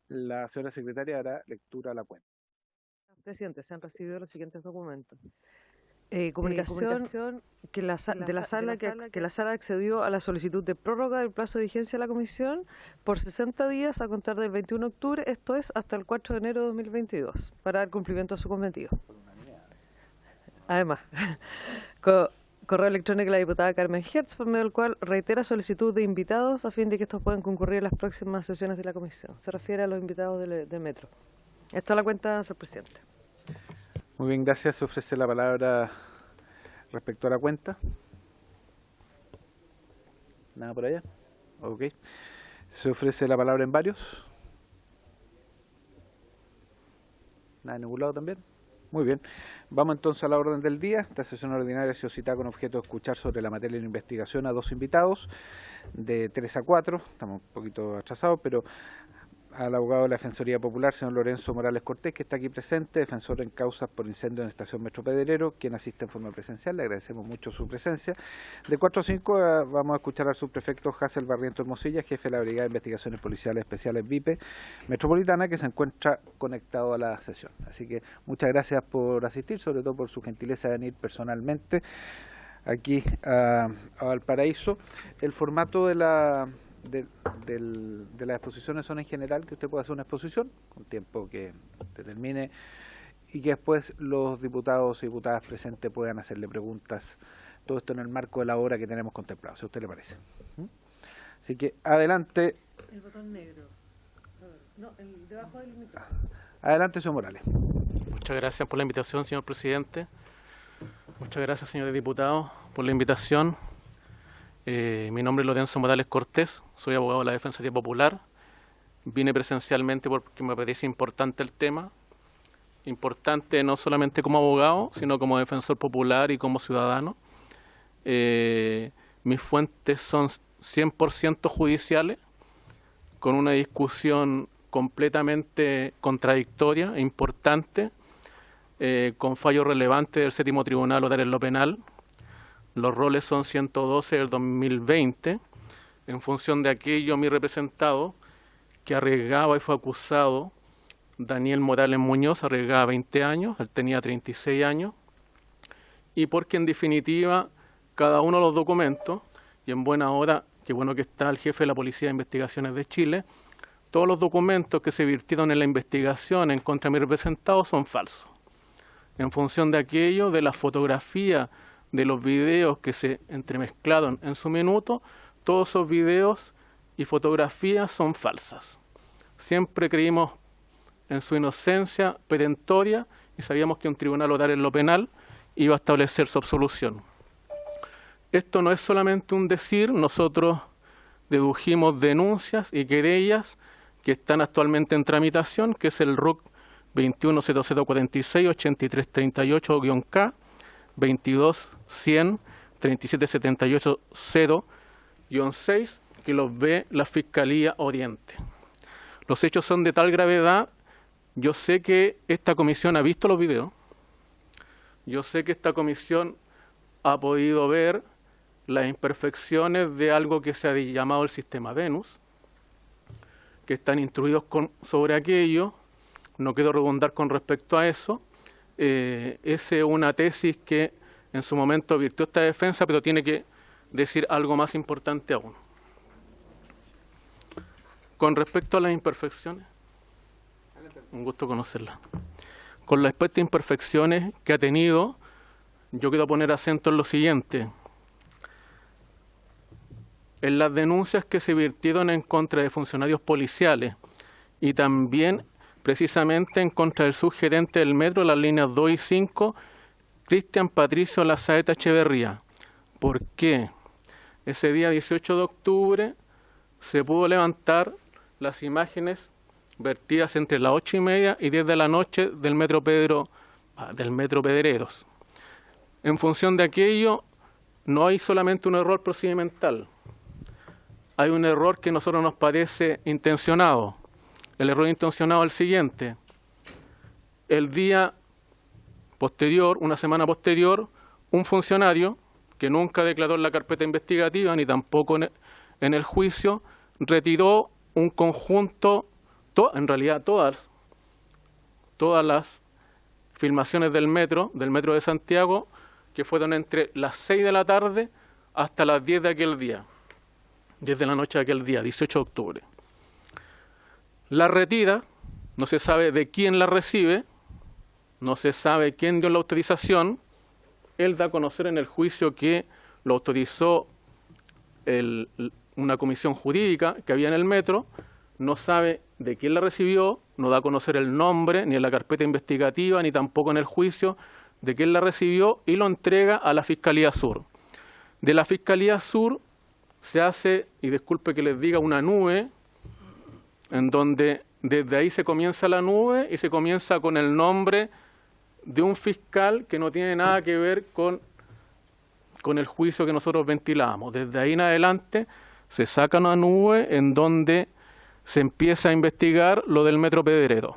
La señora secretaria hará lectura a la cuenta. Presidente, se han recibido los siguientes documentos. Comunicación que la sala accedió a la solicitud de prórroga del plazo de vigencia de la comisión por 60 días a contar del 21 de octubre, esto es hasta el 4 de enero de 2022, para dar cumplimiento a su cometido. Además, correo electrónico de la diputada Carmen Hertz, por medio del cual reitera solicitud de invitados a fin de que estos puedan concurrir a las próximas sesiones de la comisión. Se refiere a los invitados de Metro. Esto es la cuenta, señor presidente. Muy bien, gracias. Se ofrece la palabra respecto a la cuenta. ¿Nada por allá? Ok. ¿Se ofrece la palabra en varios? ¿Nada en ningún lado también? Muy bien. Vamos entonces a la orden del día. Esta sesión ordinaria ha sido citada con objeto de escuchar sobre la materia de la investigación a 2 invitados, de 3 a 4. Estamos un poquito atrasados, pero al abogado de la Defensoría Popular, señor Lorenzo Morales Cortés, que está aquí presente, defensor en causas por incendio en la estación Metro Pedrero, quien asiste en forma presencial. Le agradecemos mucho su presencia. De 4 a 5 vamos a escuchar al subprefecto Hazel Barriento Hermosilla, jefe de la Brigada de Investigaciones Policiales Especiales VIPE Metropolitana, que se encuentra conectado a la sesión. Así que muchas gracias por asistir, sobre todo por su gentileza de venir personalmente aquí a Valparaíso. El formato de las exposiciones son en general que usted pueda hacer una exposición con tiempo que determine y que después los diputados y diputadas presentes puedan hacerle preguntas, todo esto en el marco de la hora que tenemos contemplado, si a usted le parece. Así que adelante. El botón negro. No, el debajo del micrófono. Adelante, señor Morales. Muchas gracias por la invitación, señor presidente. Muchas gracias, señores diputados, por la invitación. Mi nombre es Lorenzo Morales Cortés, soy abogado de la Defensoría Popular. Vine presencialmente porque me parece importante el tema. Importante no solamente como abogado, sino como defensor popular y como ciudadano. Mis fuentes son 100% judiciales, con una discusión completamente contradictoria e importante, con fallos relevantes del séptimo tribunal oral en lo penal. Los roles son 112 del 2020. En función de aquello, mi representado, que arriesgaba y fue acusado, Daniel Morales Muñoz, arriesgaba 20 años, él tenía 36 años, y porque en definitiva cada uno de los documentos, y en buena hora, qué bueno que está el jefe de la Policía de Investigaciones de Chile, todos los documentos que se virtieron en la investigación en contra de mi representado son falsos. En función de aquello, de la fotografía, de los videos que se entremezclaron en su minuto, todos esos videos y fotografías son falsas. Siempre creímos en su inocencia perentoria y sabíamos que un tribunal oral en lo penal iba a establecer su absolución. Esto no es solamente un decir, nosotros dedujimos denuncias y querellas que están actualmente en tramitación, que es el RUC 210046-8338-K, 22-100-3778-0-6, que los ve la Fiscalía Oriente. Los hechos son de tal gravedad, yo sé que esta comisión ha visto los videos, yo sé que esta comisión ha podido ver las imperfecciones de algo que se ha llamado el sistema Venus, que están instruidos sobre aquello. No quiero redundar con respecto a eso. Esa es una tesis que en su momento virtió esta defensa, pero tiene que decir algo más importante aún. Con respecto a las imperfecciones, un gusto conocerla. Con respecto a imperfecciones que ha tenido, yo quiero poner acento en lo siguiente. En las denuncias que se virtieron en contra de funcionarios policiales y también precisamente en contra del subgerente del metro, las líneas 2 y 5, Cristian Patricio Lazaeta Echeverría. ¿Por qué? Ese día 18 de octubre se pudo levantar las imágenes vertidas entre las 8:30 y 10 de la noche del metro Pedreros. En función de aquello, no hay solamente un error procedimental, hay un error que a nosotros nos parece intencionado. El error intencionado es el siguiente: el día posterior, una semana posterior, un funcionario que nunca declaró en la carpeta investigativa ni tampoco en el juicio, retiró un conjunto, en realidad todas las filmaciones del metro de Santiago, que fueron entre las 6 de la tarde hasta las 10 de aquel día, 10 de la noche de aquel día, 18 de octubre. La retira, no se sabe de quién la recibe, no se sabe quién dio la autorización. Él da a conocer en el juicio que lo autorizó una comisión jurídica que había en el metro, no sabe de quién la recibió, no da a conocer el nombre, ni en la carpeta investigativa, ni tampoco en el juicio, de quién la recibió, y lo entrega a la Fiscalía Sur. De la Fiscalía Sur se hace, y disculpe que les diga, una nube, en donde desde ahí se comienza la nube y se comienza con el nombre de un fiscal que no tiene nada que ver con el juicio que nosotros ventilamos. Desde ahí en adelante se saca una nube en donde se empieza a investigar lo del metro Pedreros.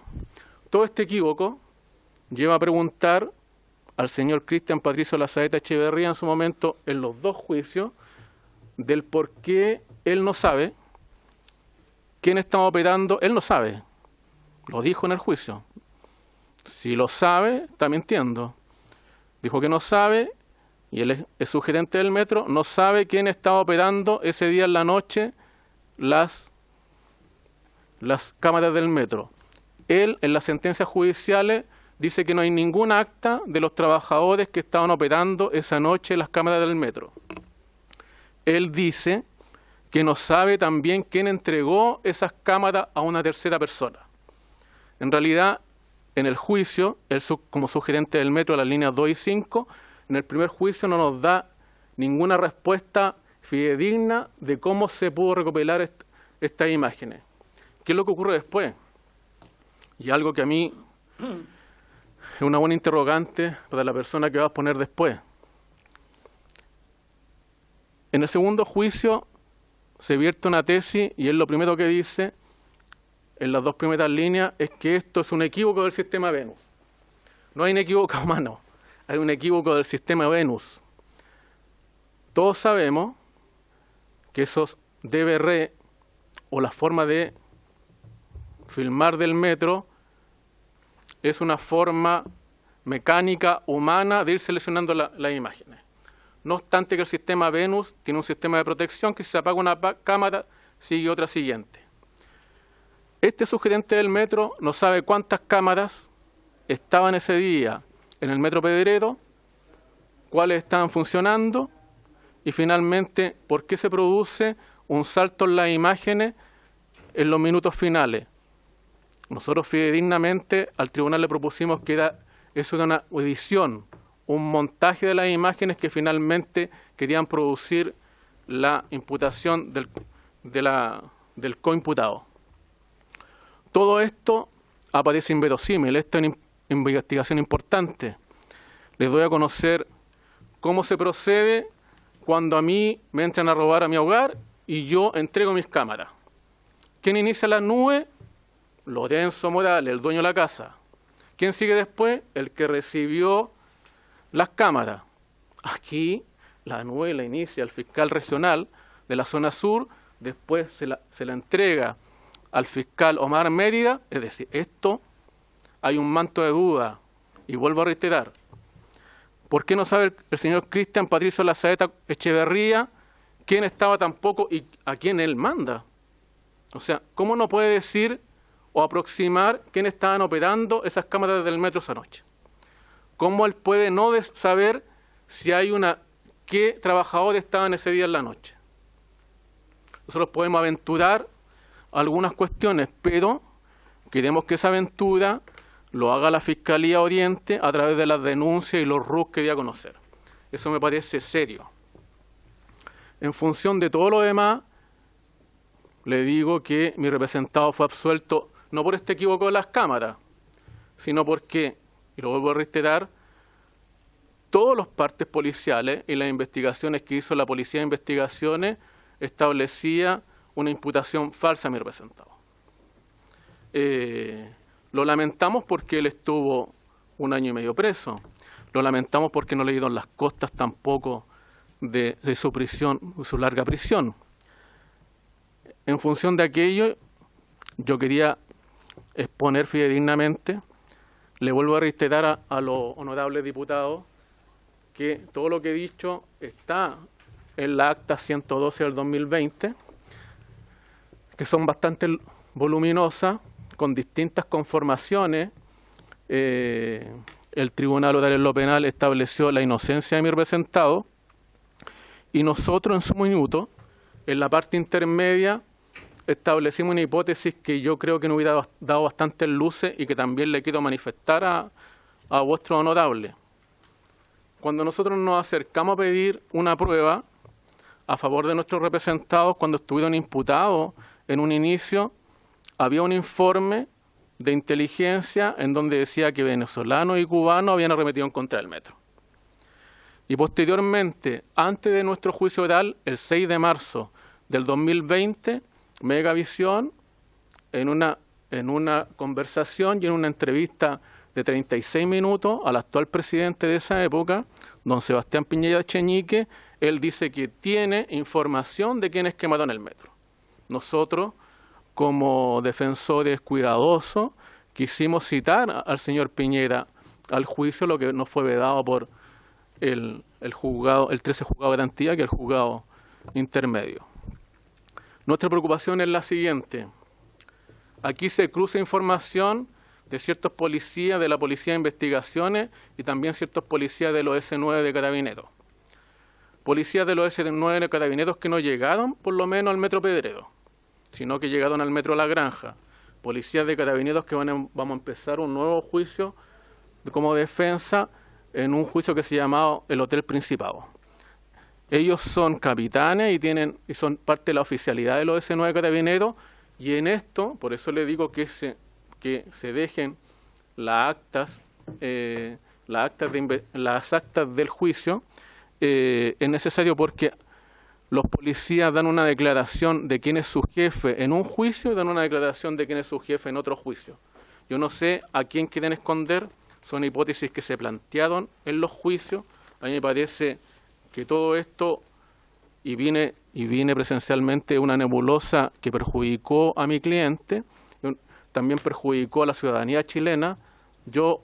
Todo este equívoco lleva a preguntar al señor Cristian Patricio Lazaeta Echeverría en su momento en los dos juicios del por qué él no sabe quién está operando. Él no sabe, lo dijo en el juicio. Si lo sabe, está mintiendo. Dijo que no sabe, y él es su gerente del metro, no sabe quién estaba operando ese día en la noche las cámaras del metro. Él, en las sentencias judiciales, dice que no hay ningún acta de los trabajadores que estaban operando esa noche las cámaras del metro. Él dice que no sabe también quién entregó esas cámaras a una tercera persona. En realidad, en el juicio, él como subgerente del metro de las líneas 2 y 5, en el primer juicio no nos da ninguna respuesta fidedigna de cómo se pudo recopilar estas imágenes. ¿Qué es lo que ocurre después? Y algo que a mí es una buena interrogante para la persona que va a exponer después. En el segundo juicio se vierte una tesis y él lo primero que dice en las dos primeras líneas es que esto es un equívoco del sistema Venus. No hay un equívoco humano, hay un equívoco del sistema Venus. Todos sabemos que esos DVR o la forma de filmar del metro es una forma mecánica, humana, de ir seleccionando las imágenes. No obstante que el sistema Venus tiene un sistema de protección que si se apaga una cámara, sigue otra siguiente. Este subgerente del metro no sabe cuántas cámaras estaban ese día en el metro Pedreros, cuáles estaban funcionando y finalmente por qué se produce un salto en las imágenes en los minutos finales. Nosotros fidedignamente al tribunal le propusimos que eso era una edición, un montaje de las imágenes que finalmente querían producir la imputación del coimputado. Todo esto aparece inverosímil, esta es una investigación importante. Les doy a conocer cómo se procede cuando a mí me entran a robar a mi hogar y yo entrego mis cámaras. ¿Quién inicia la nube? Lorenzo Morales, el dueño de la casa. ¿Quién sigue después? El que recibió las cámaras. Aquí la nube la inicia el fiscal regional de la zona sur, después se la entrega al fiscal Omar Mérida. Es decir, esto hay un manto de duda. Y vuelvo a reiterar, ¿por qué no sabe el señor Cristian Patricio Lazaeta Echeverría quién estaba tampoco y a quién él manda? O sea, ¿cómo no puede decir o aproximar quién estaban operando esas cámaras del metro esa noche? ¿Cómo él puede no saber si hay qué trabajadores estaban ese día en la noche? Nosotros podemos aventurar algunas cuestiones, pero queremos que esa aventura lo haga la Fiscalía Oriente a través de las denuncias y los RUC que dio a conocer. Eso me parece serio. En función de todo lo demás, le digo que mi representado fue absuelto no por este equívoco de las cámaras, sino porque, y lo vuelvo a reiterar, todos los partes policiales y las investigaciones que hizo la Policía de Investigaciones establecía una imputación falsa a mi representado. Lo lamentamos porque él estuvo 1 año y medio preso. Lo lamentamos porque no le dieron las costas tampoco de su prisión, su larga prisión. En función de aquello, yo quería exponer fidedignamente, le vuelvo a reiterar a los honorables diputados que todo lo que he dicho está en la acta 112 del 2020, que son bastante voluminosas, con distintas conformaciones. El Tribunal Oral en lo Penal estableció la inocencia de mi representado y nosotros en su minuto, en la parte intermedia, establecimos una hipótesis que yo creo que nos hubiera dado bastantes luces y que también le quiero manifestar a vuestro honorable. Cuando nosotros nos acercamos a pedir una prueba a favor de nuestros representados, cuando estuvieron imputados en un inicio, había un informe de inteligencia en donde decía que venezolanos y cubanos habían arremetido en contra del metro. Y posteriormente, antes de nuestro juicio oral, el 6 de marzo del 2020, Megavisión, en una conversación y en una entrevista de 36 minutos al actual presidente de esa época, don Sebastián Piñera Echeñique, él dice que tiene información de quiénes quemaron el metro. Nosotros, como defensores cuidadosos, quisimos citar al señor Piñera al juicio, lo que nos fue vedado por el 13 juzgado de garantía, que es el juzgado intermedio. Nuestra preocupación es la siguiente. Aquí se cruza información de ciertos policías de la Policía de Investigaciones y también ciertos policías del OS9 de Carabineros. Policías del OS9 de Carabineros que no llegaron por lo menos al Metro Pedrero, sino que llegaron al Metro La Granja. Policías de Carabineros que vamos a empezar un nuevo juicio como defensa en un juicio que se llamaba el Hotel Principado. Ellos son capitanes y son parte de la oficialidad del OS9 de Carabineros, y en esto, por eso le digo que se dejen las actas del juicio, es necesario porque los policías dan una declaración de quién es su jefe en un juicio y dan una declaración de quién es su jefe en otro juicio. Yo no sé a quién quieren esconder, son hipótesis que se plantearon en los juicios. A mí me parece que todo esto, y vine presencialmente, una nebulosa que perjudicó a mi cliente, también perjudicó a la ciudadanía chilena. Yo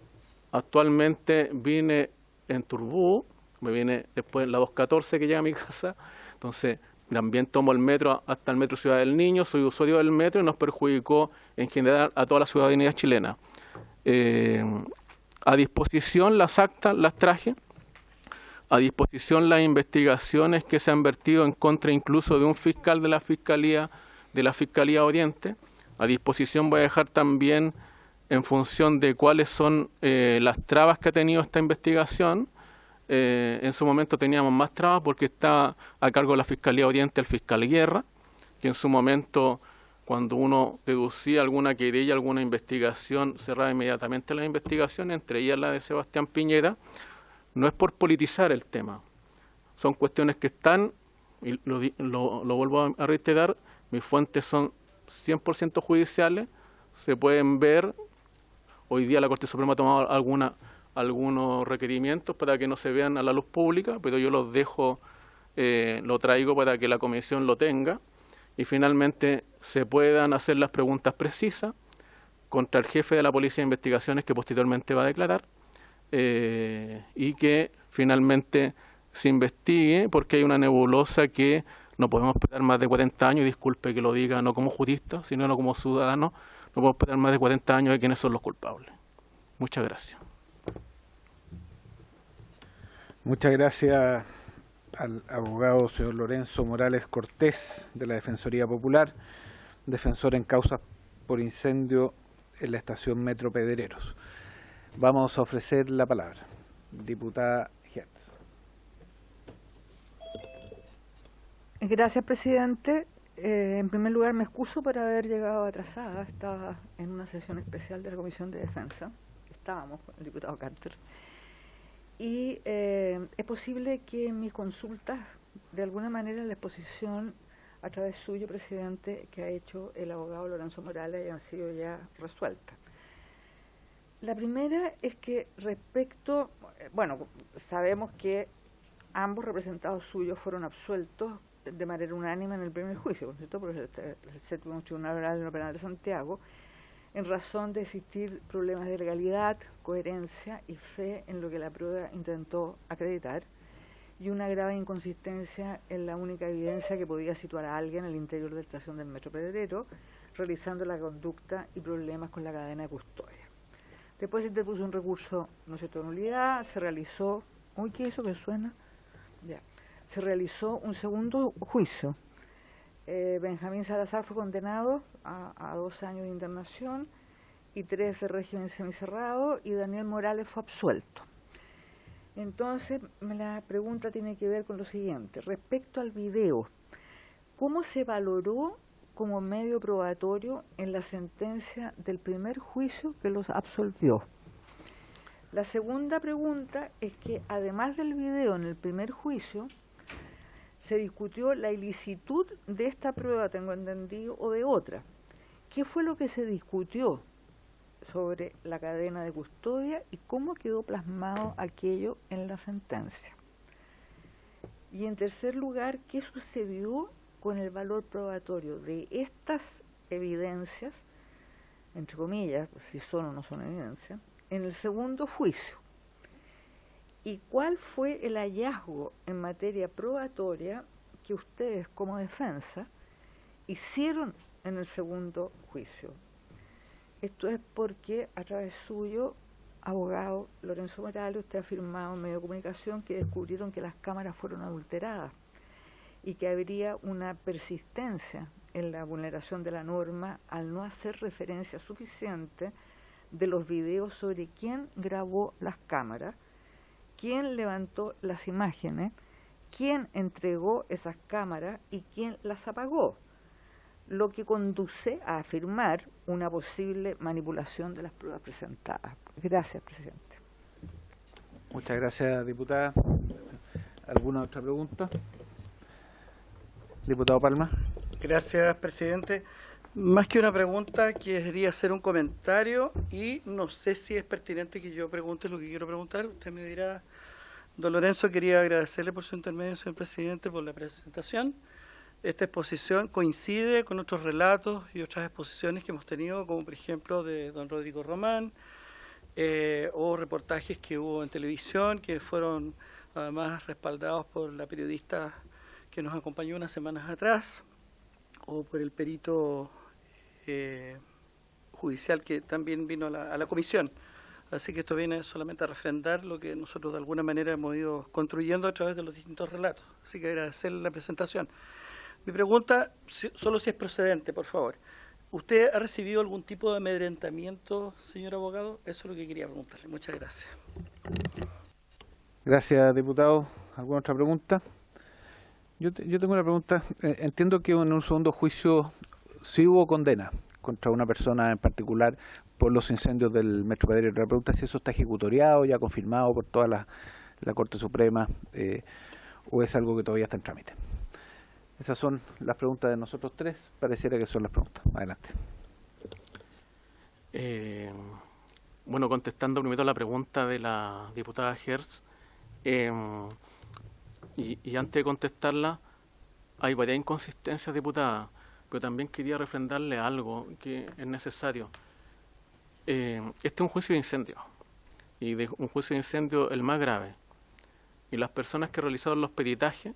actualmente vine en Turbú, me vine después en la 214 que llega a mi casa, entonces también tomo el metro hasta el Metro Ciudad del Niño, soy usuario del metro y nos perjudicó en general a toda la ciudadanía chilena. A disposición las actas, las traje, a disposición las investigaciones que se han vertido en contra incluso de un fiscal de la Fiscalía Oriente. A disposición voy a dejar también, en función de cuáles son las trabas que ha tenido esta investigación. En su momento teníamos más trabas porque estaba a cargo de la Fiscalía Oriente el fiscal Guerra, que en su momento, cuando uno deducía alguna querella, alguna investigación, cerraba inmediatamente las investigaciones, entre ellas la de Sebastián Piñera. No es por politizar el tema, son cuestiones que están, y lo vuelvo a reiterar, mis fuentes son 100% judiciales, se pueden ver. Hoy día la Corte Suprema ha tomado algunos requerimientos para que no se vean a la luz pública, pero yo los dejo, lo traigo para que la comisión lo tenga y finalmente se puedan hacer las preguntas precisas contra el jefe de la Policía de Investigaciones, que posteriormente va a declarar, y que finalmente se investigue, porque hay una nebulosa que no podemos esperar más de 40 años, disculpe que lo diga no como jurista, sino no como ciudadano, no podemos esperar más de 40 años de quiénes son los culpables. Muchas gracias. Muchas gracias al abogado señor Lorenzo Morales Cortés de la Defensoría Popular, defensor en causas por incendio en la estación Metro Pedreros. Vamos a ofrecer la palabra. Diputada Hertz. Gracias, presidente. En primer lugar, me excuso por haber llegado atrasada. Estaba en una sesión especial de la Comisión de Defensa. Estábamos con el diputado Carter. Y es posible que en mis consultas, de alguna manera, la exposición a través suyo, presidente, que ha hecho el abogado Lorenzo Morales, hayan sido ya resueltas. La primera es que respecto, bueno, sabemos que ambos representados suyos fueron absueltos de manera unánime en el primer juicio, ¿no es cierto? Por el Séptimo Tribunal Oral de lo Penal de Santiago, en razón de existir problemas de legalidad, coherencia y fe en lo que la prueba intentó acreditar, y una grave inconsistencia en la única evidencia que podía situar a alguien en el interior de la estación del Metro Pedrero, realizando la conducta y problemas con la cadena de custodia. Después se interpuso un recurso, ¿no es cierto?, de nulidad, se realizó, uy, ¿qué es eso que suena? Ya. Se realizó un segundo juicio. Benjamín Salazar fue condenado a 2 años de internación y 3 de régimen semicerrado, y Daniel Morales fue absuelto. Entonces, la pregunta tiene que ver con lo siguiente. Respecto al video, ¿cómo se valoró como medio probatorio en la sentencia del primer juicio que los absolvió? La segunda pregunta es que, además del video en el primer juicio, se discutió la ilicitud de esta prueba, tengo entendido, o de otra. ¿Qué fue lo que se discutió sobre la cadena de custodia y cómo quedó plasmado aquello en la sentencia? Y en tercer lugar, ¿qué sucedió con el valor probatorio de estas evidencias, entre comillas, si son o no son evidencias, en el segundo juicio? ¿Y cuál fue el hallazgo en materia probatoria que ustedes como defensa hicieron en el segundo juicio? Esto es porque a través suyo, abogado Lorenzo Morales, usted ha afirmado en medio de comunicación que descubrieron que las cámaras fueron adulteradas y que habría una persistencia en la vulneración de la norma al no hacer referencia suficiente de los videos sobre quién grabó las cámaras, quién levantó las imágenes, quién entregó esas cámaras y quién las apagó, lo que conduce a afirmar una posible manipulación de las pruebas presentadas. Gracias, presidente. Muchas gracias, diputada. ¿Alguna otra pregunta? Diputado Palma. Gracias, presidente. Más que una pregunta, quería hacer un comentario y no sé si es pertinente que yo pregunte lo que quiero preguntar. Usted me dirá. Don Lorenzo, quería agradecerle por su intermedio, señor presidente, por la presentación. Esta exposición coincide con otros relatos y otras exposiciones que hemos tenido, como por ejemplo de don Rodrigo Román, o reportajes que hubo en televisión, que fueron además respaldados por la periodista que nos acompañó unas semanas atrás, o por el perito judicial que también vino a la comisión. Así que esto viene solamente a refrendar lo que nosotros de alguna manera hemos ido construyendo a través de los distintos relatos. Así que agradecerle la presentación. Mi pregunta, solo si es procedente, por favor. ¿Usted ha recibido algún tipo de amedrentamiento, señor abogado? Eso es lo que quería preguntarle. Muchas gracias. Gracias, diputado. ¿Alguna otra pregunta? Yo tengo una pregunta. Entiendo que en un segundo juicio sí hubo condena contra una persona en particular por los incendios del Metro Pedrero. La pregunta es si eso está ejecutoriado, ya confirmado por toda la Corte Suprema, o es algo que todavía está en trámite. Esas son las preguntas de nosotros tres. Pareciera que son las preguntas. Adelante. Bueno, contestando primero la pregunta de la diputada Hertz, y antes de contestarla, hay varias inconsistencias, diputada, pero también quería refrendarle algo que es necesario. Este es un juicio de incendio, y de un juicio de incendio el más grave. Y las personas que realizaron los peritajes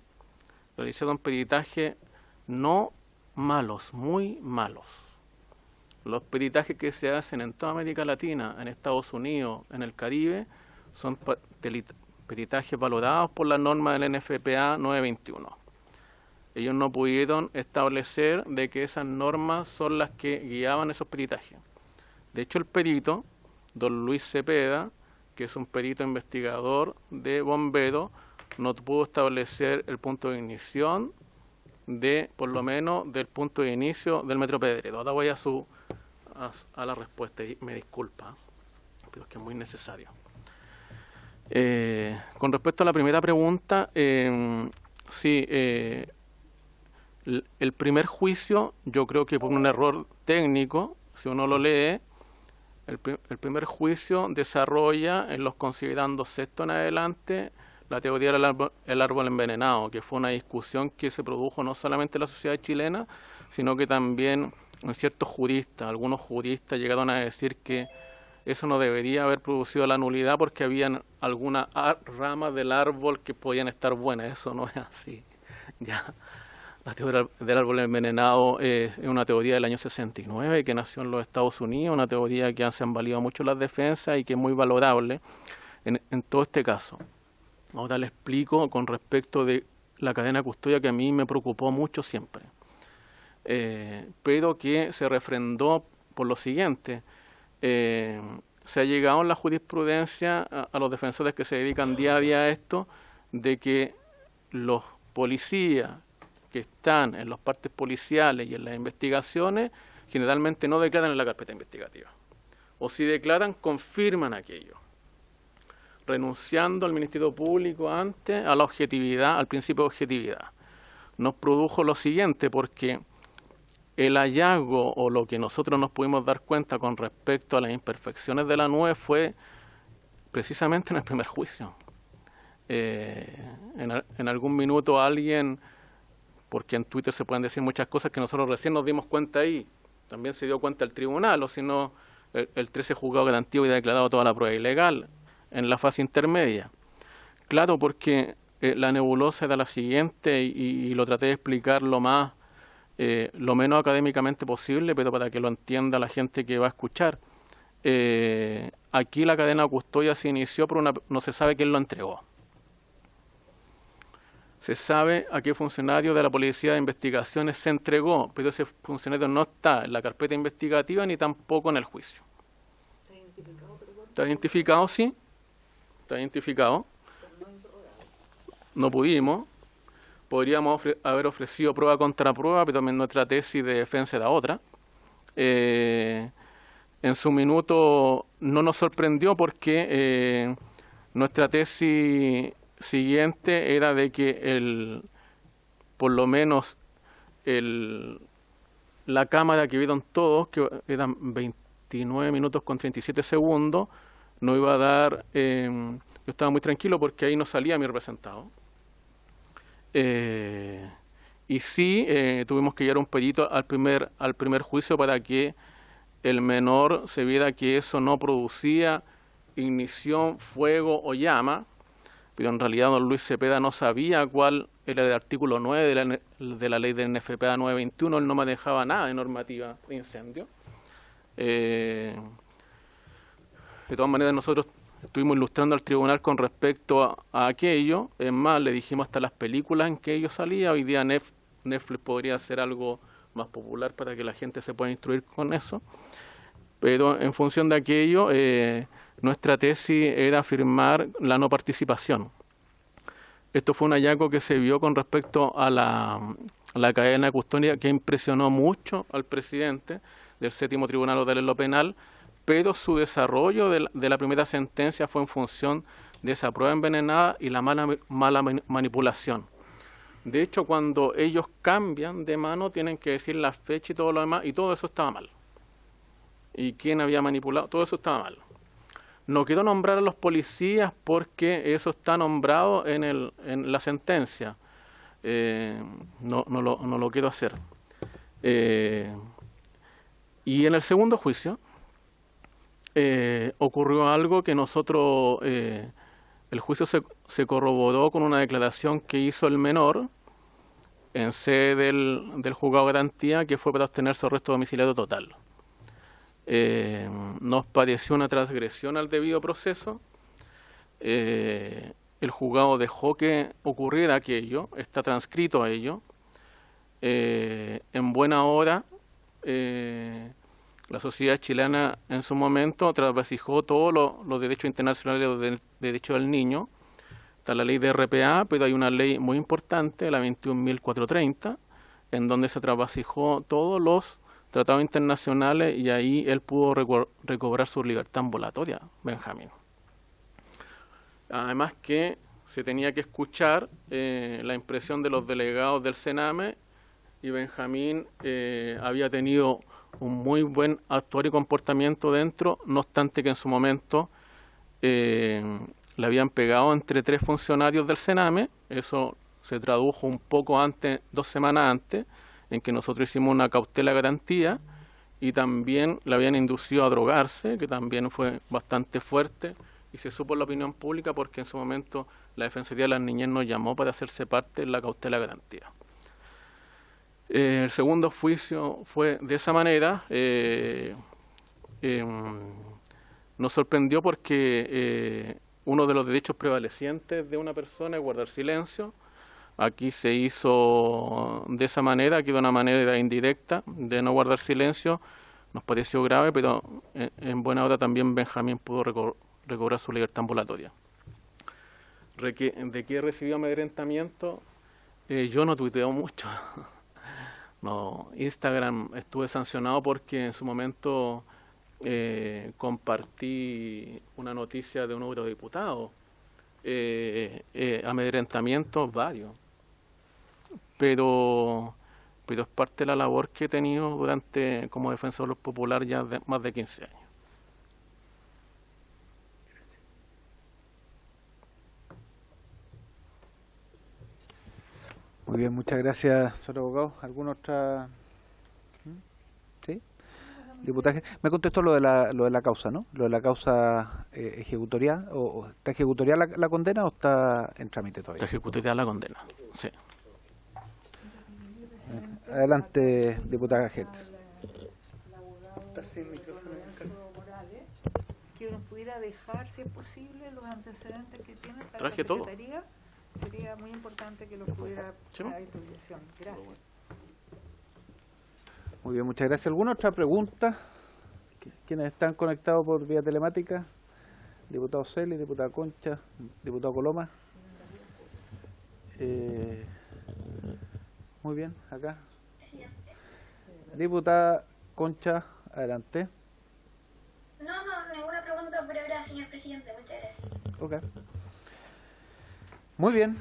no malos, muy malos. Los peritajes que se hacen en toda América Latina, en Estados Unidos, en el Caribe, son peritajes valorados por la norma del NFPA 921. Ellos no pudieron establecer de que esas normas son las que guiaban esos peritajes. De hecho, el perito, don Luis Cepeda, que es un perito investigador de bomberos, no pudo establecer el punto de ignición de, por lo menos, del punto de inicio del Metro Pedredo. Ahora voy a la respuesta y me disculpa, pero es que es muy necesario. Con respecto a la primera pregunta, sí, el primer juicio, yo creo que por un error técnico, si uno lo lee, el primer juicio desarrolla en los considerando sexto en adelante la teoría del árbol envenenado, que fue una discusión que se produjo no solamente en la sociedad chilena, sino que también en ciertos juristas. Algunos juristas llegaron a decir que eso no debería haber producido la nulidad porque habían algunas ramas del árbol que podían estar buenas. Eso no es así. Ya. La teoría del árbol envenenado es una teoría del año 69 que nació en los Estados Unidos, una teoría que se han valido mucho las defensas y que es muy valorable en todo este caso. Ahora le explico con respecto de la cadena de custodia, que a mí me preocupó mucho siempre, pero que se refrendó por lo siguiente. Se ha llegado en la jurisprudencia a los defensores que se dedican día a día a esto, de que los policías que están en los partes policiales y en las investigaciones generalmente no declaran en la carpeta investigativa, o si declaran, confirman aquello, renunciando al Ministerio Público antes a la objetividad, al principio de objetividad. Nos produjo lo siguiente, porque el hallazgo o lo que nosotros nos pudimos dar cuenta con respecto a las imperfecciones de la NUE fue precisamente en el primer juicio. En algún minuto alguien, porque en Twitter se pueden decir muchas cosas que nosotros recién nos dimos cuenta ahí, también se dio cuenta el tribunal, o si no, el 13 juzgado garantido y declarado toda la prueba ilegal en la fase intermedia. Claro, porque la nebulosa era la siguiente y lo traté de explicar lo menos académicamente posible, pero para que lo entienda la gente que va a escuchar. Aquí la cadena de custodia se inició por no se sabe quién lo entregó. Se sabe a qué funcionario de la Policía de Investigaciones se entregó, pero ese funcionario no está en la carpeta investigativa ni tampoco en el juicio. ¿Está identificado? ¿Está identificado? Sí. Está identificado. No pudimos. Podríamos haber ofrecido prueba contra prueba, pero también nuestra tesis de defensa era otra. En su minuto no nos sorprendió porque nuestra tesis siguiente era de que por lo menos la cámara que vieron todos, que eran 29 minutos con 37 segundos, no iba a dar, yo estaba muy tranquilo porque ahí no salía mi representado. Y sí, tuvimos que llevar un perito al primer juicio para que el menor se viera que eso no producía ignición, fuego o llama, pero en realidad don Luis Cepeda no sabía cuál era el artículo 9 de la ley del NFPA 921, él no manejaba nada de normativa de incendio. De todas maneras, nosotros estuvimos ilustrando al tribunal con respecto a aquello. Es más, le dijimos hasta las películas en que ello salía. Hoy día Netflix podría hacer algo más popular para que la gente se pueda instruir con eso. Pero en función de aquello, nuestra tesis era afirmar la no participación. Esto fue un hallazgo que se vio con respecto a la cadena de custodia que impresionó mucho al presidente del Séptimo Tribunal Oral en lo Penal, pero su desarrollo de la primera sentencia fue en función de esa prueba envenenada y la mala manipulación. De hecho, cuando ellos cambian de mano, tienen que decir la fecha y todo lo demás, y todo eso estaba mal. Y quién había manipulado, todo eso estaba mal. No quiero nombrar a los policías porque eso está nombrado en la sentencia. No lo quiero hacer. Y en el segundo juicio ocurrió algo que nosotros, el juicio se corroboró con una declaración que hizo el menor en sede del juzgado de garantía, que fue para obtener su arresto domiciliario total. Nos pareció una transgresión al debido proceso. El juzgado dejó que ocurriera aquello, está transcrito a ello. En buena hora, la sociedad chilena en su momento trasvasijó todos los derechos internacionales de derechos del niño. Está la ley de RPA, pero hay una ley muy importante, la 21.430, en donde se trasvasijó todos los tratados internacionales y ahí él pudo recobrar su libertad ambulatoria, Benjamín. Además que se tenía que escuchar la impresión de los delegados del Sename y Benjamín había tenido un muy buen actuar y comportamiento dentro, no obstante que en su momento le habían pegado entre 3 funcionarios del Sename. Eso se tradujo un poco antes, 2 semanas antes, en que nosotros hicimos una cautela garantía y también le habían inducido a drogarse, que también fue bastante fuerte y se supo en la opinión pública porque en su momento la Defensoría de las Niñez nos llamó para hacerse parte de la cautela garantía. El segundo juicio fue de esa manera. Nos sorprendió porque uno de los derechos prevalecientes de una persona es guardar silencio. Aquí se hizo de esa manera, aquí de una manera indirecta, de no guardar silencio. Nos pareció grave, pero en buena hora también Benjamín pudo recobrar su libertad ambulatoria. ¿De qué recibió amedrentamiento? Yo no tuiteo mucho. No, Instagram estuve sancionado porque en su momento compartí una noticia de un eurodiputado. Amedrentamientos varios. Pero es parte de la labor que he tenido como defensor popular ya de más de 15 años. Muy bien, muchas gracias, señor abogado. ¿Alguna otra? ¿Sí? Diputaje. Me contestó lo de la causa, ¿no? Lo de la causa ejecutorial. ¿O está ejecutorial la condena o está en trámite todavía? Está ejecutorial la condena, sí. Adelante, diputada Hertz. Está sin micrófono. Que nos pudiera dejar, si es posible, los antecedentes que tiene para Traje la todo. Secretaría. Sería muy importante que los pudiera a disposición. Gracias. Muy bien, muchas gracias. ¿Alguna otra pregunta? ¿Quiénes están conectados por vía telemática? Diputado Celi, diputada Concha, diputado Coloma. Muy bien, acá. Diputada Concha, adelante. No, ninguna pregunta breve, señor presidente. Muchas gracias. Ok. Muy bien.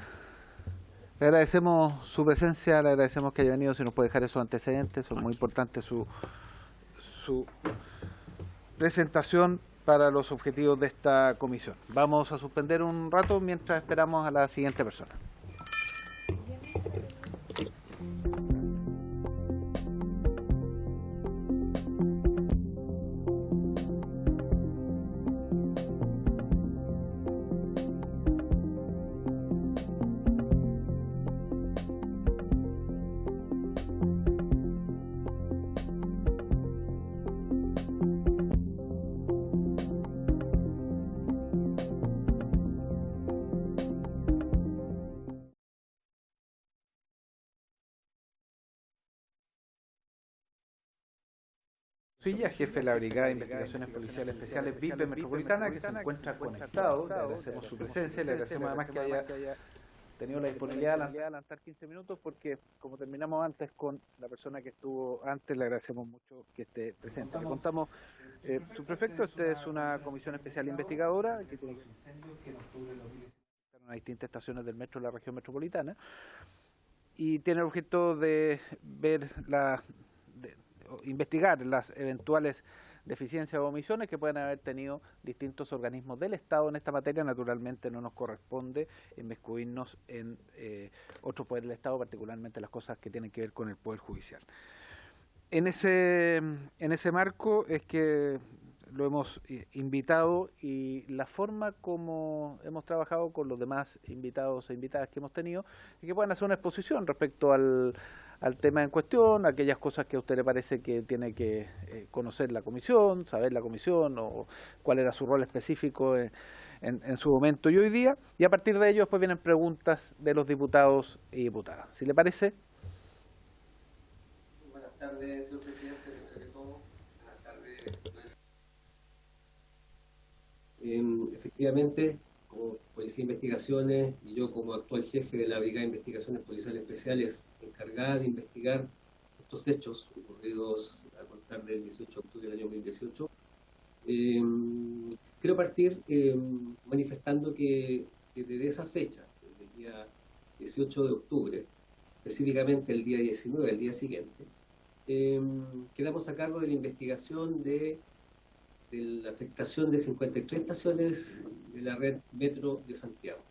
Le agradecemos su presencia, le agradecemos que haya venido, si nos puede dejar esos antecedentes, son muy importantes su presentación para los objetivos de esta comisión. Vamos a suspender un rato mientras esperamos a la siguiente persona. Jefe de la Brigada de Investigaciones Policiales Especiales VIP Metropolitana, que se encuentra conectado. Le agradecemos su presencia, le agradecemos además que haya tenido la disponibilidad de adelantar 15 minutos, porque como terminamos antes con la persona que estuvo antes, le agradecemos mucho que esté presente. Le contamos, su prefecto, esta es una comisión especial investigadora que tiene incendios que en octubre de 2017 en distintas estaciones del metro de la región metropolitana, y tiene el objeto de ver investigar las eventuales deficiencias o omisiones que puedan haber tenido distintos organismos del Estado en esta materia. Naturalmente no nos corresponde inmiscuirnos en otro poder del Estado, particularmente las cosas que tienen que ver con el Poder Judicial. En ese marco es que lo hemos invitado, y la forma como hemos trabajado con los demás invitados e invitadas que hemos tenido es que puedan hacer una exposición respecto al tema en cuestión, aquellas cosas que a usted le parece que tiene que conocer la comisión, saber la comisión, o cuál era su rol específico en su momento y hoy día, y a partir de ello después vienen preguntas de los diputados y diputadas. ¿Sí le parece? Buenas tardes, señor presidente. Buenas tardes. Efectivamente, como Policía de Investigaciones y yo como actual jefe de la Brigada de Investigaciones Policiales Especiales, en encargada de investigar estos hechos ocurridos a contar del 18 de octubre del año 2018. Quiero partir manifestando que desde esa fecha, desde el día 18 de octubre, específicamente el día 19, el día siguiente, quedamos a cargo de la investigación de la afectación de 53 estaciones de la red Metro de Santiago.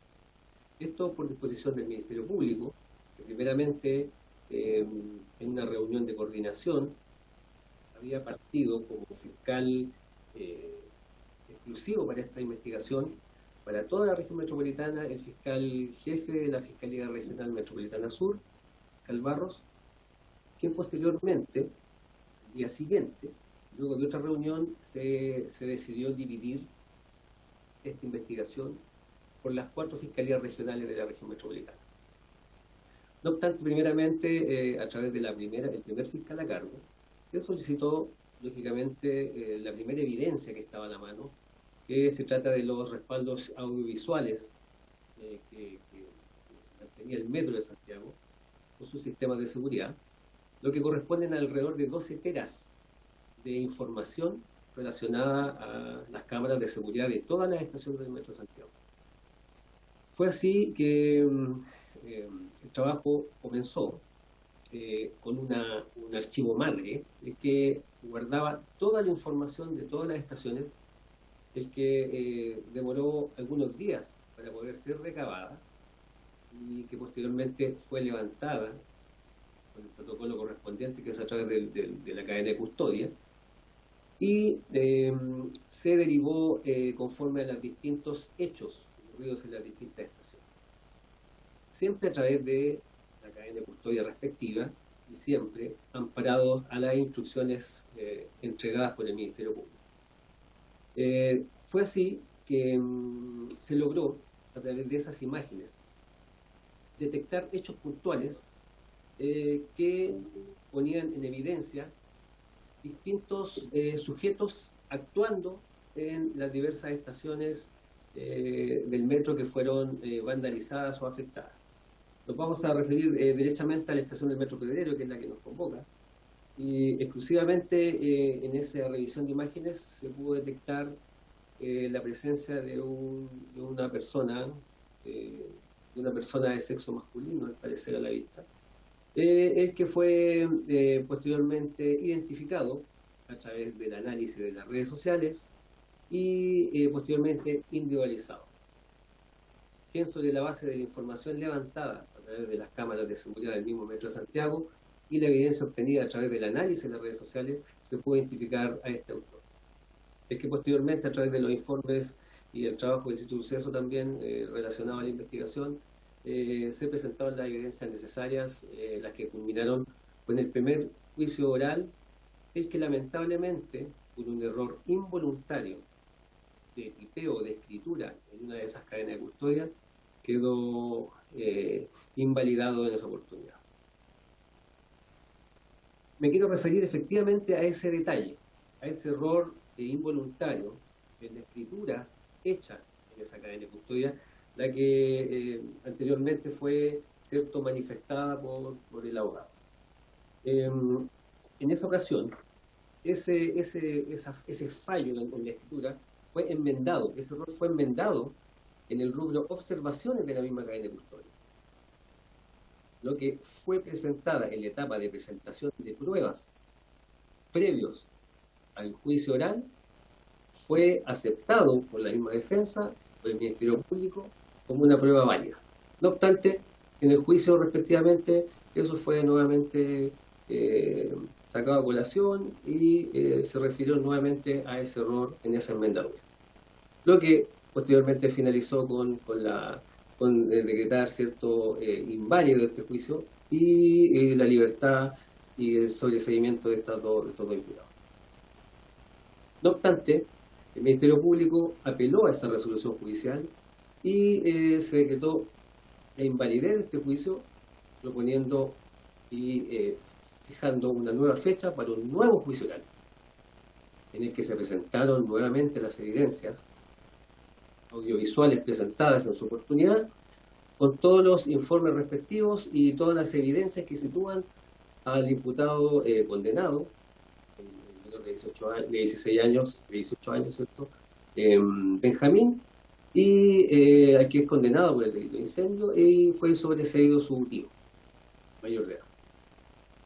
Esto por disposición del Ministerio Público, que primeramente en una reunión de coordinación había partido como fiscal exclusivo para esta investigación, para toda la región metropolitana, el fiscal jefe de la Fiscalía Regional Metropolitana Sur, fiscal Barros, quien posteriormente, el día siguiente, luego de otra reunión, se decidió dividir esta investigación por las 4 fiscalías regionales de la región metropolitana. No obstante, primeramente, a través de el primer fiscal a cargo, se solicitó, lógicamente, la primera evidencia que estaba a la mano, que se trata de los respaldos audiovisuales que mantenía el Metro de Santiago con sus sistemas de seguridad, lo que corresponden a alrededor de 12 teras de información relacionada a las cámaras de seguridad de todas las estaciones del Metro de Santiago. Fue así que el trabajo comenzó con un archivo madre, el que guardaba toda la información de todas las estaciones, el que demoró algunos días para poder ser recabada y que posteriormente fue levantada con el protocolo correspondiente, que es a través de la cadena de custodia, y se derivó conforme a los distintos hechos ocurridos en las distintas estaciones. Siempre a través de la cadena de custodia respectiva y siempre amparados a las instrucciones entregadas por el Ministerio Público. Fue así que se logró, a través de esas imágenes, detectar hechos puntuales que ponían en evidencia distintos sujetos actuando en las diversas estaciones del metro que fueron vandalizadas o afectadas. Nos vamos a referir derechamente a la estación del Metro Pedrero, que es la que nos convoca, y exclusivamente en esa revisión de imágenes se pudo detectar la presencia de una persona de sexo masculino, al parecer a la vista, el que fue posteriormente identificado a través del análisis de las redes sociales y posteriormente individualizado. Quien sobre la base de la información levantada a través de las cámaras de seguridad del mismo Metro de Santiago y la evidencia obtenida a través del análisis de las redes sociales, se pudo identificar a este autor. Es que posteriormente, a través de los informes y el trabajo del Instituto Suceso también relacionado a la investigación, se presentaron las evidencias necesarias, las que culminaron con el primer juicio oral, el que lamentablemente, por un error involuntario de tipeo o de escritura en una de esas cadenas de custodia, quedó invalidado en esa oportunidad. Me quiero referir efectivamente a ese detalle, a ese error involuntario en la escritura hecha en esa cadena de custodia, la que anteriormente fue, cierto, manifestada por el abogado. En esa ocasión, ese fallo en la escritura fue enmendado, ese error fue enmendado en el rubro observaciones de la misma cadena de custodia. Lo que fue presentada en la etapa de presentación de pruebas previos al juicio oral fue aceptado por la misma defensa, por el Ministerio Público, como una prueba válida. No obstante, en el juicio respectivamente, eso fue nuevamente sacado a colación y se refirió nuevamente a ese error en esa enmendadura. Lo que posteriormente finalizó con decretar cierto inválido de este juicio y la libertad y el sobreseimiento de estos dos imputados. No obstante, el Ministerio Público apeló a esa resolución judicial y se decretó la invalidez de este juicio, proponiendo y fijando una nueva fecha para un nuevo juicio oral, en el que se presentaron nuevamente las evidencias audiovisuales presentadas en su oportunidad con todos los informes respectivos y todas las evidencias que sitúan al imputado condenado, menor de 16 años, de 18 años, ¿cierto? Benjamín, y al que es condenado por el delito de incendio, y fue sobreseído su tío, mayor de edad.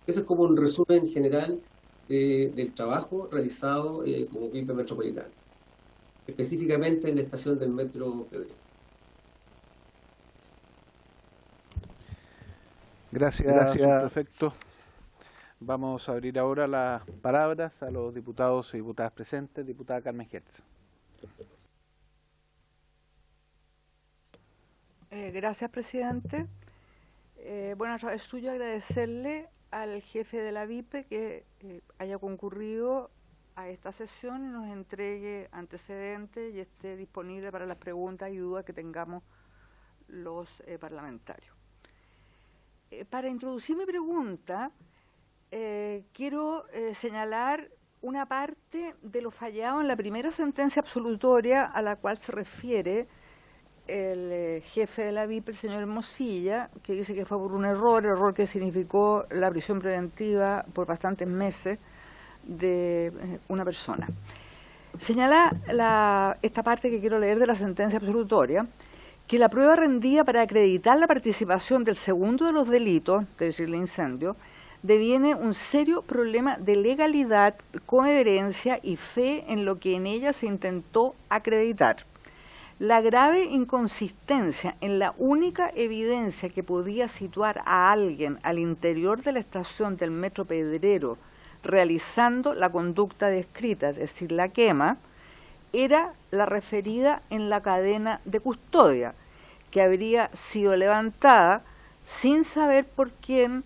Ese es como un resumen general del trabajo realizado como PIPE Metropolitana, específicamente en la estación del Metro Pedrero. Gracias, subprefecto. Vamos a abrir ahora las palabras a los diputados y diputadas presentes. Diputada Carmen Hertz. Gracias, presidente. Bueno, a través suyo agradecerle al jefe de la VIPE que haya concurrido a esta sesión y nos entregue antecedentes y esté disponible para las preguntas y dudas que tengamos los parlamentarios. Para introducir mi pregunta, quiero señalar una parte de lo fallado en la primera sentencia absolutoria a la cual se refiere el jefe de la VIP, el señor Hermosilla, que dice que fue por un error que significó la prisión preventiva por bastantes meses de una persona. Señala esta parte que quiero leer de la sentencia absolutoria, que la prueba rendida para acreditar la participación del segundo de los delitos, es decir, el incendio, deviene un serio problema de legalidad, coherencia y fe en lo que en ella se intentó acreditar. La grave inconsistencia en la única evidencia que podía situar a alguien al interior de la estación del Metro Pedrero realizando la conducta descrita, es decir, la quema, era la referida en la cadena de custodia, que habría sido levantada sin saber por quién,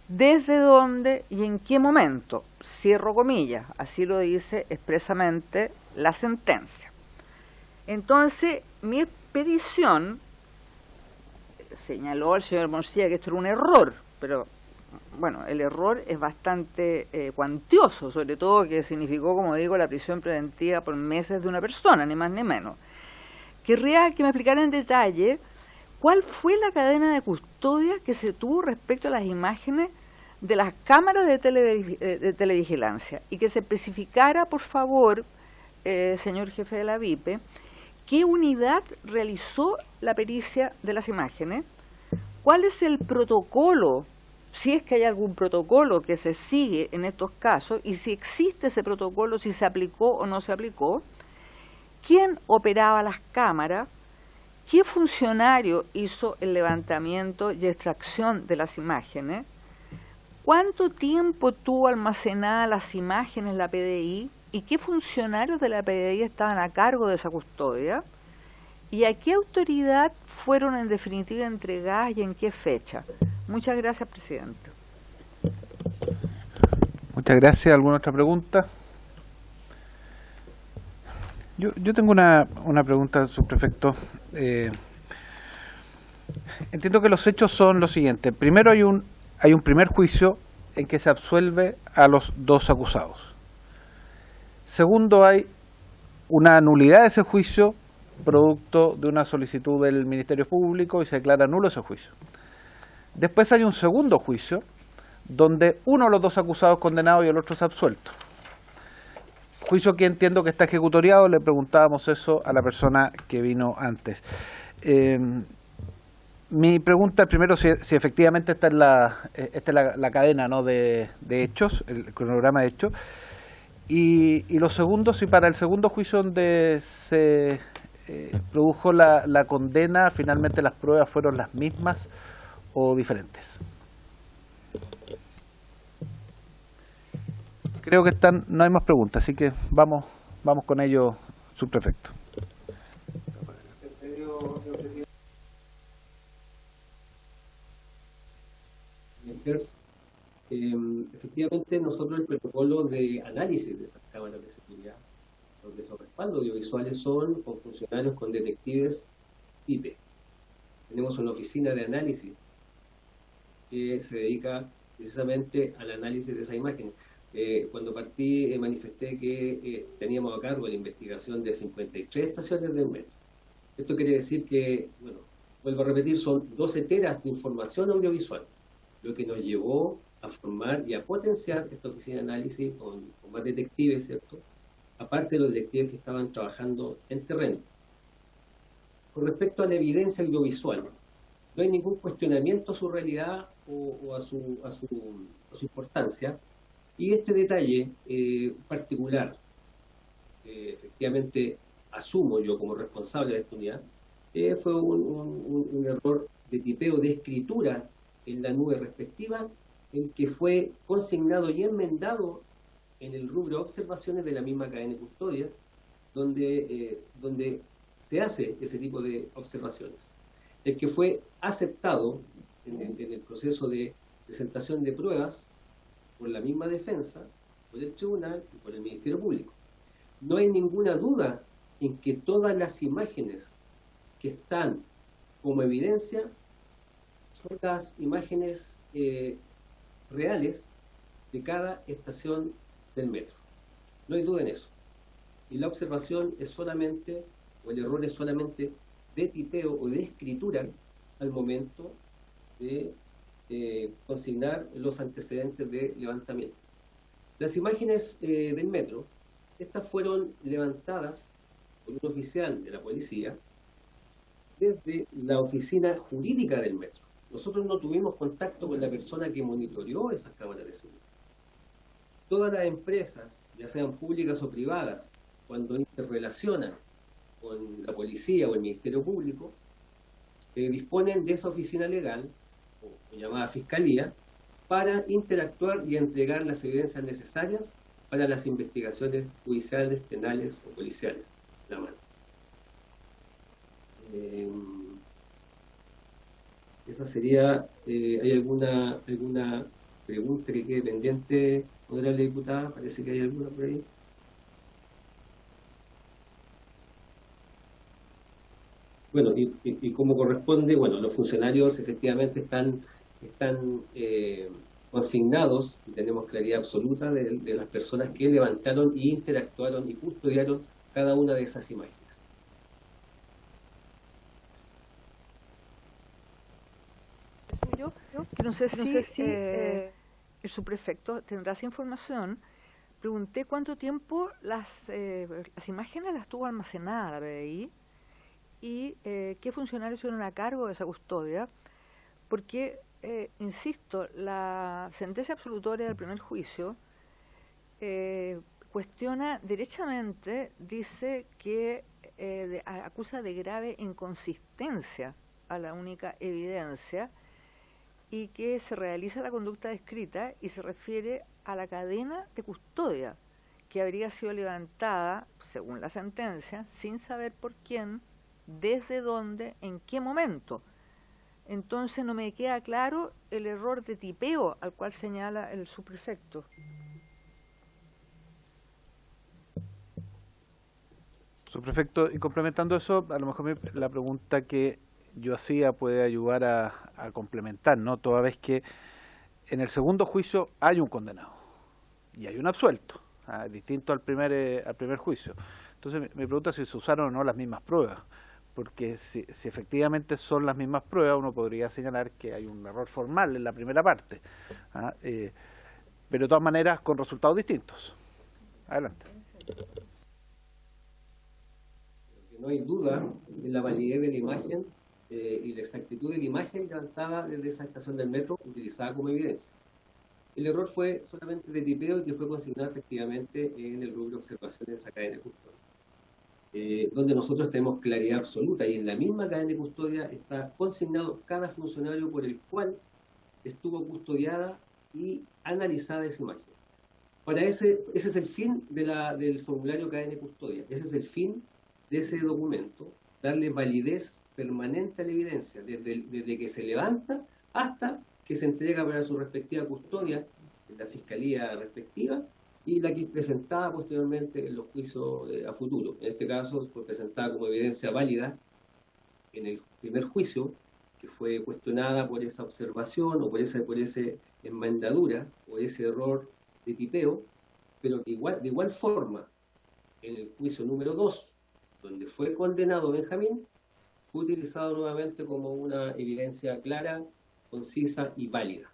desde dónde y en qué momento. Cierro comillas, así lo dice expresamente la sentencia. Entonces, mi expedición, señaló el señor Hermosilla que esto era un error, pero bueno, el error es bastante cuantioso, sobre todo que significó, como digo, la prisión preventiva por meses de una persona, ni más ni menos. Querría que me explicara en detalle cuál fue la cadena de custodia que se tuvo respecto a las imágenes de las cámaras de televigilancia y que se especificara, por favor, señor jefe de la VIPE, qué unidad realizó la pericia de las imágenes, cuál es el protocolo, si es que hay algún protocolo que se sigue en estos casos y si existe ese protocolo, si se aplicó o no se aplicó, quién operaba las cámaras, qué funcionario hizo el levantamiento y extracción de las imágenes, cuánto tiempo tuvo almacenadas las imágenes la PDI y qué funcionarios de la PDI estaban a cargo de esa custodia y a qué autoridad fueron en definitiva entregadas y en qué fecha. Muchas gracias, presidente. Muchas gracias. ¿Alguna otra pregunta? Yo tengo una pregunta, subprefecto. Entiendo que los hechos son los siguientes. Primero hay un primer juicio en que se absuelve a los dos acusados. Segundo, hay una nulidad de ese juicio producto de una solicitud del Ministerio Público y se declara nulo ese juicio. Después hay un segundo juicio donde uno de los dos acusados es condenado y el otro es absuelto. Juicio que entiendo que está ejecutoriado, le preguntábamos eso a la persona que vino antes. Mi pregunta es primero si efectivamente esta es la cadena, ¿no?, de hechos, el cronograma de hechos. Y lo segundo, si para el segundo juicio donde se produjo la condena, finalmente las pruebas fueron las mismas o diferentes. Creo que no hay más preguntas, así que vamos con ello, subprefecto. Efectivamente, nosotros el protocolo de análisis de esas cámaras de seguridad, de esos respaldos audiovisuales, son con funcionarios, con detectives IP. Tenemos una oficina de análisis que se dedica precisamente al análisis de esas imágenes. Cuando partí manifesté que teníamos a cargo la investigación de 53 estaciones del metro. Esto quiere decir que, bueno, vuelvo a repetir, son 12 teras de información audiovisual, lo que nos llevó a formar y a potenciar esta oficina de análisis con más detectives, ¿cierto? Aparte de los detectives que estaban trabajando en terreno. Con respecto a la evidencia audiovisual, no hay ningún cuestionamiento a su realidad o a su importancia, y este detalle particular, efectivamente asumo yo como responsable de esta unidad, fue un error de tipeo de escritura en la nube respectiva, el que fue consignado y enmendado en el rubro observaciones de la misma cadena de custodia, donde se hace ese tipo de observaciones. El que fue aceptado en el proceso de presentación de pruebas por la misma defensa, por el tribunal y por el Ministerio Público. No hay ninguna duda en que todas las imágenes que están como evidencia son las imágenes reales de cada estación del metro. No hay duda en eso. Y la observación es solamente, o el error es solamente de tipeo o de escritura al momento de consignar los antecedentes de levantamiento. Las imágenes del metro, estas fueron levantadas por un oficial de la policía desde la oficina jurídica del metro. Nosotros no tuvimos contacto con la persona que monitoreó esas cámaras de seguridad. Todas las empresas, ya sean públicas o privadas, cuando interrelacionan con la policía o el Ministerio Público, disponen de esa oficina legal, o llamada fiscalía, para interactuar y entregar las evidencias necesarias para las investigaciones judiciales, penales o policiales. La mano. Esa sería, ¿hay alguna pregunta que quede pendiente, honorable diputada? Parece que hay alguna por ahí. Bueno, y como corresponde, bueno, los funcionarios efectivamente están consignados, y tenemos claridad absoluta de las personas que levantaron y interactuaron y custodiaron cada una de esas imágenes. Que no sé si el subprefecto tendrá esa información. Pregunté cuánto tiempo las imágenes las tuvo almacenadas la PDI y qué funcionarios estuvieron a cargo de esa custodia, porque, insisto, la sentencia absolutoria del primer juicio cuestiona derechamente, dice que acusa de grave inconsistencia a la única evidencia y que se realiza la conducta descrita y se refiere a la cadena de custodia que habría sido levantada, según la sentencia, sin saber por quién, desde dónde, en qué momento. Entonces no me queda claro el error de tipeo al cual señala el subprefecto. Subprefecto, y complementando eso, a lo mejor la pregunta que yo hacía puede ayudar a complementar, ¿no? Toda vez que en el segundo juicio hay un condenado y hay un absuelto, distinto al primer juicio. Entonces me pregunta si se usaron o no las mismas pruebas, porque si efectivamente son las mismas pruebas, uno podría señalar que hay un error formal en la primera parte, pero de todas maneras con resultados distintos. Adelante. No hay duda en la validez de la imagen y la exactitud de la imagen levantada desde esa estación del metro utilizada como evidencia. El error fue solamente de tipeo y que fue consignado efectivamente en el rubro de observaciones de esa cadena de custodia, donde nosotros tenemos claridad absoluta y en la misma cadena de custodia está consignado cada funcionario por el cual estuvo custodiada y analizada esa imagen. Para ese es el fin del formulario cadena de custodia, ese es el fin de ese documento, darle validez permanente a la evidencia, desde que se levanta hasta que se entrega para su respectiva custodia en la fiscalía respectiva y la que es presentada posteriormente en los juicios a futuro. En este caso fue presentada como evidencia válida en el primer juicio, que fue cuestionada por esa observación o por esa enmendadura o ese error de tipeo, pero que de igual forma en el juicio número 2, donde fue condenado Benjamín, fue utilizado nuevamente como una evidencia clara, concisa y válida.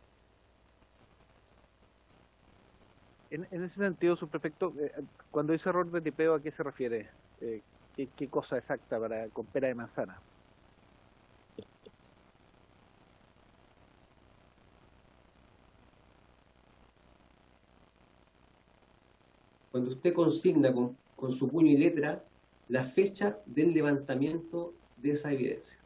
En ese sentido, subprefecto, cuando dice error de tipeo, ¿a qué se refiere? ¿Qué cosa exacta con pera de manzana? Cuando usted consigna con su puño y letra la fecha del levantamiento de esa evidencia.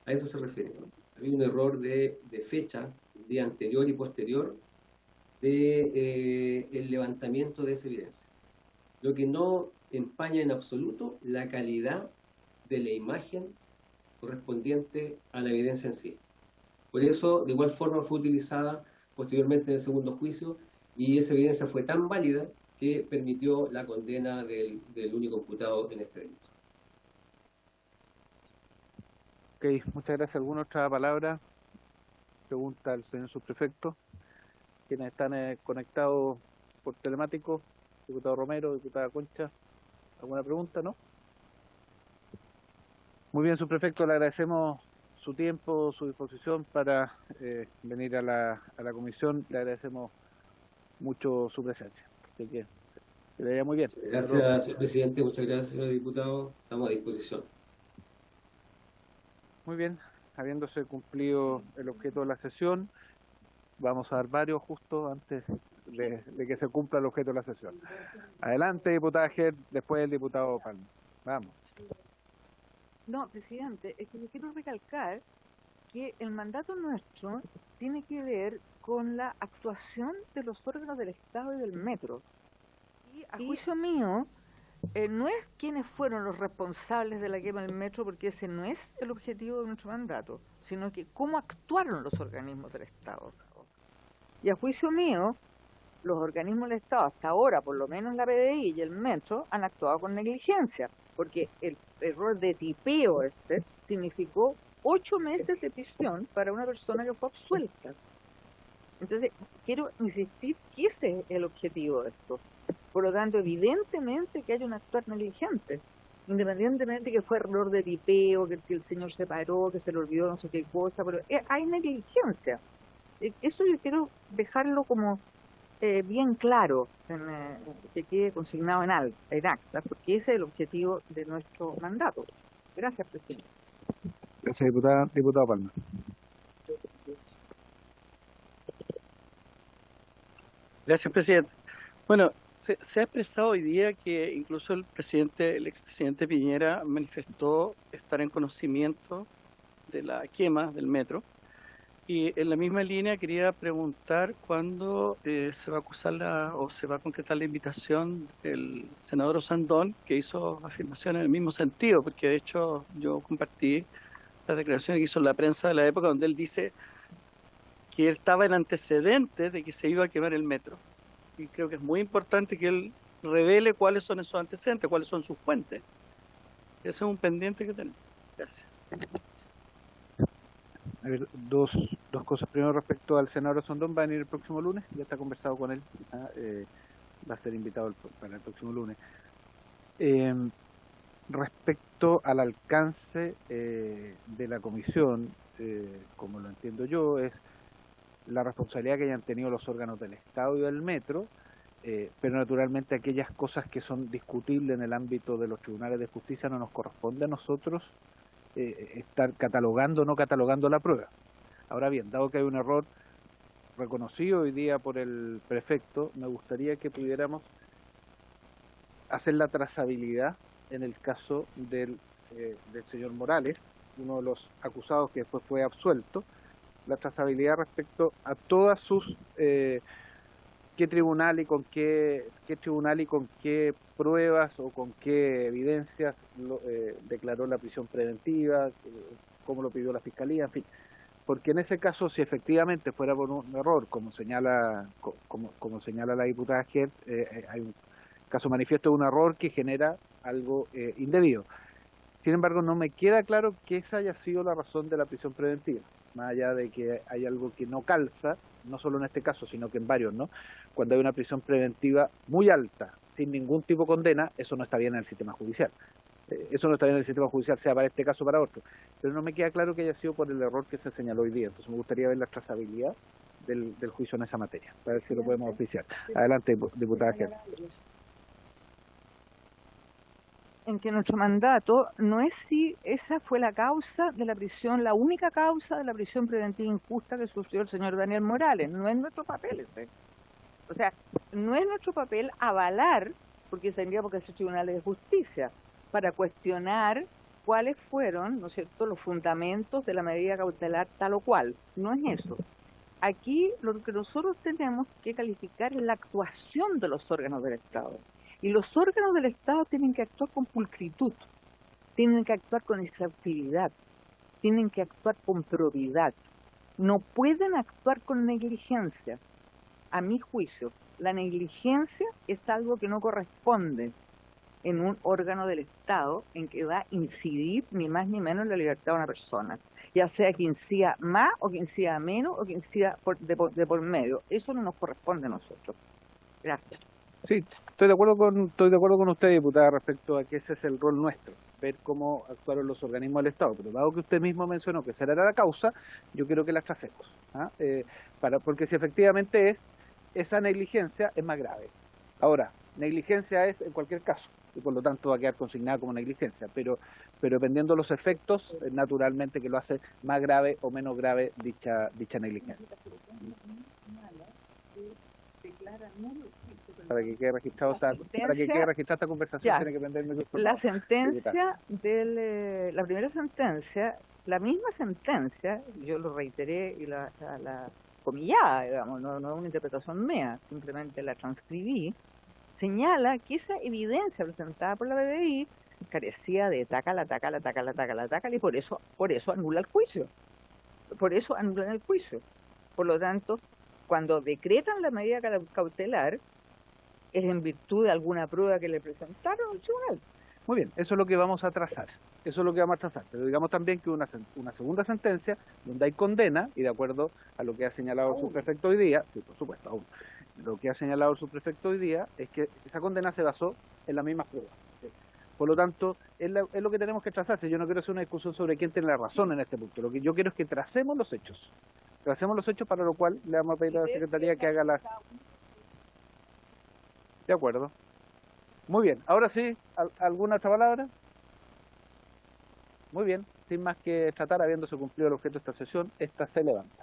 A eso se refiere, ¿no? Había un error de fecha, día anterior y posterior, de el levantamiento de esa evidencia. Lo que no empaña en absoluto la calidad de la imagen correspondiente a la evidencia en sí. Por eso, de igual forma, fue utilizada posteriormente en el segundo juicio y esa evidencia fue tan válida que permitió la condena del único imputado en este delito. Ok, muchas gracias. ¿Alguna otra palabra? Pregunta al señor subprefecto. Quienes están conectados por telemático, diputado Romero, diputada Concha, ¿alguna pregunta, no? Muy bien, subprefecto, le agradecemos su tiempo, su disposición para venir a la comisión, le agradecemos mucho su presencia. Así que le vaya muy bien. Gracias, señor presidente, muchas gracias, señor diputado, estamos a disposición. Muy bien, habiéndose cumplido el objeto de la sesión, vamos a dar varios justo antes de que se cumpla el objeto de la sesión. Adelante, diputada Gerd, después el diputado Palma. Vamos. No, presidente, es que yo quiero recalcar que el mandato nuestro tiene que ver con la actuación de los órganos del Estado y del Metro. Y a juicio mío, no es quiénes fueron los responsables de la quema del metro, porque ese no es el objetivo de nuestro mandato, sino que cómo actuaron los organismos del Estado. Y a juicio mío, los organismos del Estado, hasta ahora, por lo menos la PDI y el metro, han actuado con negligencia, porque el error de tipeo significó 8 meses de prisión para una persona que fue absuelta. Entonces, quiero insistir que ese es el objetivo de esto. Por lo tanto, evidentemente que hay un actuar negligente, independientemente que fue error de tipeo, que el señor se paró, que se le olvidó no sé qué cosa, pero hay negligencia. Eso yo quiero dejarlo como bien claro, que quede consignado en acta, porque ese es el objetivo de nuestro mandato. Gracias, presidente. Gracias, diputada. Diputado Palma. Gracias, presidente. Bueno, se ha expresado hoy día que incluso el expresidente Piñera manifestó estar en conocimiento de la quema del metro. Y en la misma línea quería preguntar cuándo se va a acusar o se va a concretar la invitación del senador Osandón, que hizo afirmaciones en el mismo sentido, porque de hecho yo compartí las declaraciones que hizo en la prensa de la época, donde él dice que él estaba en antecedentes de que se iba a quemar el metro. Y creo que es muy importante que él revele cuáles son esos antecedentes, cuáles son sus fuentes. Ese es un pendiente que tenemos. Gracias. A ver, dos cosas. Primero, respecto al senador Osandón, va a venir el próximo lunes, ya está conversado con él, va a ser invitado para el próximo lunes. Respecto al alcance de la comisión, como lo entiendo yo, es la responsabilidad que hayan tenido los órganos del Estado y del Metro, pero naturalmente aquellas cosas que son discutibles en el ámbito de los tribunales de justicia no nos corresponde a nosotros estar catalogando o no catalogando la prueba. Ahora bien, dado que hay un error reconocido hoy día por el prefecto, me gustaría que pudiéramos hacer la trazabilidad en el caso del señor Morales, uno de los acusados que después fue absuelto, la trazabilidad respecto a todas sus qué tribunal y con qué tribunal y con qué pruebas o con qué evidencias declaró la prisión preventiva, cómo lo pidió la fiscalía, en fin, porque en ese caso, si efectivamente fuera por un error, como señala la diputada Hertz, hay un caso manifiesto de un error que genera algo indebido. Sin embargo, no me queda claro que esa haya sido la razón de la prisión preventiva, más allá de que hay algo que no calza, no solo en este caso, sino que en varios, ¿no? Cuando hay una prisión preventiva muy alta, sin ningún tipo de condena, eso no está bien en el sistema judicial. eso no está bien en el sistema judicial, sea para este caso o para otro. Pero no me queda claro que haya sido por el error que se señaló hoy día. Entonces me gustaría ver la trazabilidad del juicio en esa materia, para ver si lo podemos oficiar. Adelante, diputada Gers. En que nuestro mandato no es si esa fue la causa de la prisión, la única causa de la prisión preventiva injusta que sufrió el señor Daniel Morales. No es nuestro papel ese. O sea, no es nuestro papel avalar, porque tendríamos que ser tribunales de justicia, para cuestionar cuáles fueron, ¿no es cierto?, los fundamentos de la medida cautelar tal o cual. No es eso. Aquí lo que nosotros tenemos que calificar es la actuación de los órganos del Estado. Y los órganos del Estado tienen que actuar con pulcritud, tienen que actuar con exhaustividad, tienen que actuar con probidad. No pueden actuar con negligencia. A mi juicio, la negligencia es algo que no corresponde en un órgano del Estado en que va a incidir ni más ni menos en la libertad de una persona, ya sea que incida más o que incida menos o que incida de por medio. Eso no nos corresponde a nosotros. Gracias. Sí, estoy de acuerdo con usted, diputada, respecto a que ese es el rol nuestro, ver cómo actuaron los organismos del Estado. Pero dado que usted mismo mencionó que esa era la causa, yo quiero que la tracemos, porque si efectivamente esa negligencia es más grave. Ahora, negligencia es en cualquier caso, y por lo tanto va a quedar consignada como negligencia, pero dependiendo de los efectos, naturalmente que lo hace más grave o menos grave dicha negligencia. Para que quede registrado esta conversación, ya, tiene que prender el micrófono. La sentencia la primera sentencia, la misma sentencia, yo lo reiteré y la comillada, digamos, no es una interpretación mía, simplemente la transcribí, señala que esa evidencia presentada por la BDI carecía de tácala, y por eso anula el juicio. Por eso anulan el juicio. Por lo tanto, cuando decretan la medida cautelar, es en virtud de alguna prueba que le presentaron al tribunal. Muy bien, eso es lo que vamos a trazar. Pero digamos también que una segunda sentencia donde hay condena, y de acuerdo a lo que ha señalado el subprefecto hoy día, sí, por supuesto, aún, lo que ha señalado el subprefecto hoy día es que esa condena se basó en las mismas pruebas. ¿Sí? Por lo tanto, es lo que tenemos que trazarse. Yo no quiero hacer una discusión sobre quién tiene la razón en este punto. Lo que yo quiero es que tracemos los hechos. Para lo cual le vamos a pedir a la Secretaría que haga las... De acuerdo. Muy bien. Ahora sí, ¿alguna otra palabra? Muy bien. Sin más que tratar, habiéndose cumplido el objeto de esta sesión, esta se levanta.